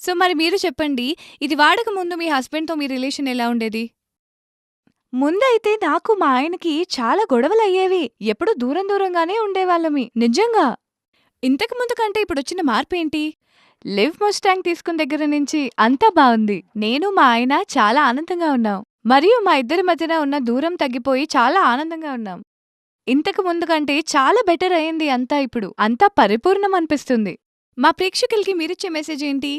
So మరి మీరు చెప్పండి. ఇది వాడక ముందు మీ హస్బెండ్‌తో మీ రిలేషన్ ఎలా ఉండేది? ముందైతే నాకు మా ఆయనకి చాలా గొడవలయ్యేవి. ఎప్పుడూ దూరం దూరంగానే ఉండేవాళ్ళమి. నిజంగా. ఇంతకు ముందు కంటే ఇప్పుడొచ్చిన మార్పేంటి? లివ్ ముస్టాంగ్ తీసుకున్న దగ్గర నుంచి అంతా బావుంది. నేను మా ఆయన చాలా ఆనందంగా ఉన్నాం. మరియు మా ఇద్దరి మధ్యన ఉన్న దూరం తగ్గిపోయి చాలా ఆనందంగా ఉన్నాం. ఇంతకు ముందు కంటే చాలా బెటర్ అయింది అంతా ఇప్పుడు. అంతా పరిపూర్ణం అనిపిస్తుంది. మా ప్రేక్షకులకి మీరిచ్చే మెసేజ్ ఏంటి?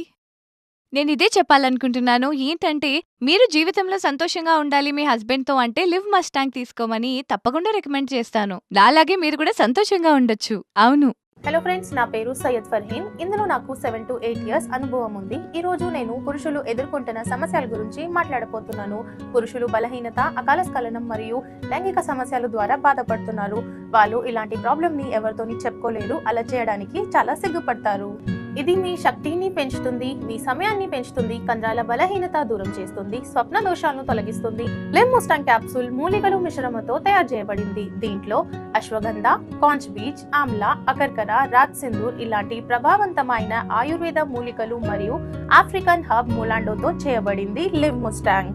నేనిదే చెప్పాలనుకుంటున్నాను. ఏంటంటే, మీరు జీవితంలో సంతోషంగా ఉండాలి మీ హస్బెండ్‌తో అంటే లివ్ మస్టాంగ్ తీసుకోమని తప్పకుండా రికమెండ్ చేస్తాను. నాలాగే మీరు కూడా సంతోషంగా ఉండొచ్చు. అవును. హలో ఫ్రెండ్స్, నా పేరు సయ్యద్ ఫర్హీన్. ఇందులో నాకు 7 to 8 ఇయర్స్ అనుభవం ఉంది. ఈ రోజు నేను పురుషులు ఎదుర్కొంటున్న సమస్యల గురించి మాట్లాడబోతున్నాను. పురుషులు బలహీనత, అకాల స్ఖలనం మరియు లైంగిక సమస్యల ద్వారా బాధపడుతున్నారు. వాళ్ళు ఇలాంటి ప్రాబ్లమ్ని ఎవరితోని చెప్పుకోలేరు. అలా చేయడానికి చాలా సిగ్గుపడతారు. ఇది మీ శక్తిని పెంచుతుంది, మీ సమయాన్ని పెంచుతుంది, కండరాల బలహీనత దూరం చేస్తుంది, స్వప్న దోషాలను తొలగిస్తుంది. లివ్ ముస్టాంగ్ క్యాప్సూల్ మూలికలు మిశ్రమంతో తయారు చేయబడింది. దీంట్లో అశ్వగంధ, కాంచ్ బీచ్, ఆమ్లా, అకర్కర, రాజ్ సింధూర్ ఇలాంటి ప్రభావవంతమైన ఆయుర్వేద మూలికలు మరియు ఆఫ్రికన్ హర్బ్ ములాండోతో చేయబడింది లివ్ ముస్టాంగ్.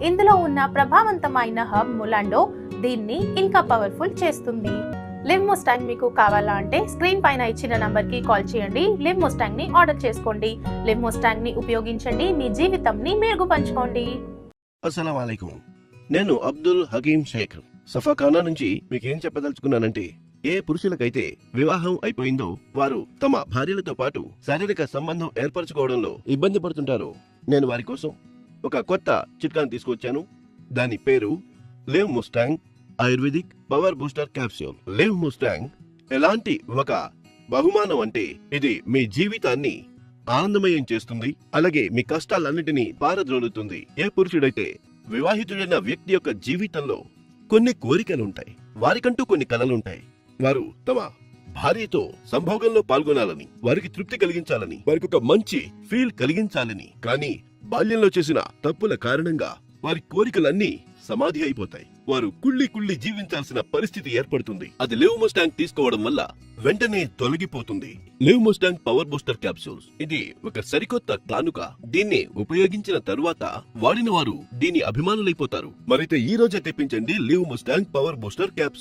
ఇందులో ఉన్న ప్రభావవంతమైన హర్బ్ ములాండో దీన్ని ఇంకా పవర్ఫుల్ చేస్తుంది. లివ్ ముస్టాంగ్ మీకు కావాలా అంటే స్క్రీన్ పైన ఇచ్చిన నంబర్ కి కాల్ చేయండి. లివ్ ముస్టాంగ్ ని ఆర్డర్ చేసుకోండి. లివ్ ముస్టాంగ్ ని ఉపయోగించండి. మీ జీవితంని మెరుగుపంచుకోండి. అస్సలం వాలేకుం. నేను అబ్దుల్ హకీం షేక్ సఫాఖానా నుంచి మీకేం చెప్పదలుచుకున్నానంటే, ఏ పురుషులకైతే వివాహం అయిపోయిందో వారు తమ భార్యలతో పాటు శారీరక సంబంధం ఏర్పరచుకోవడంలో ఇబ్బంది పడుతుంటారో, నేను వారి కోసం ఒక కొత్త చిట్కాను తీసుకొచ్చాను. దాని పేరు live Mustang ayurvedic power booster capsule. Live Mustang ఎలాంటి ఒక బహుమానం అంటే, ఇది మీ జీవితాన్ని ఆనందమయం చేస్తుంది, అలాగే మీ కష్టాలన్నిటినీ పారద్రోలుతుంది. ఏ పురుషుడైతే వివాహితుడైన వ్యక్తి యొక్క జీవితంలో కొన్ని కోరికలుంటాయి, వారికంటూ కొన్ని కలలుంటాయి. వారు తమ భార్యతో సంభోగంలో పాల్గొనాలని, వారికి తృప్తి కలిగించాలని, వారికి ఒక మంచి ఫీల్ కలిగించాలని, కానీ బాల్యంలో చేసిన తప్పుల కారణంగా వారి కోరికలన్నీ సమాధి అయిపోతాయి. వారు కుళ్ళి జీవించాల్సిన పరిస్థితి ఏర్పడుతుంది. అది లివ్ ముస్టాంగ్ తీసుకోవడం వల్ల వెంటనే తొలగిపోతుంది. Live Mustang power booster capsules ఇది ఒక సరికొత్త కానుక. దీన్ని ఉపయోగించిన తరువాత వాడిన వారు దీని అభిమానులైపోతారు. మరైతే ఈ రోజే తెప్పించండి live Mustang power booster capsule.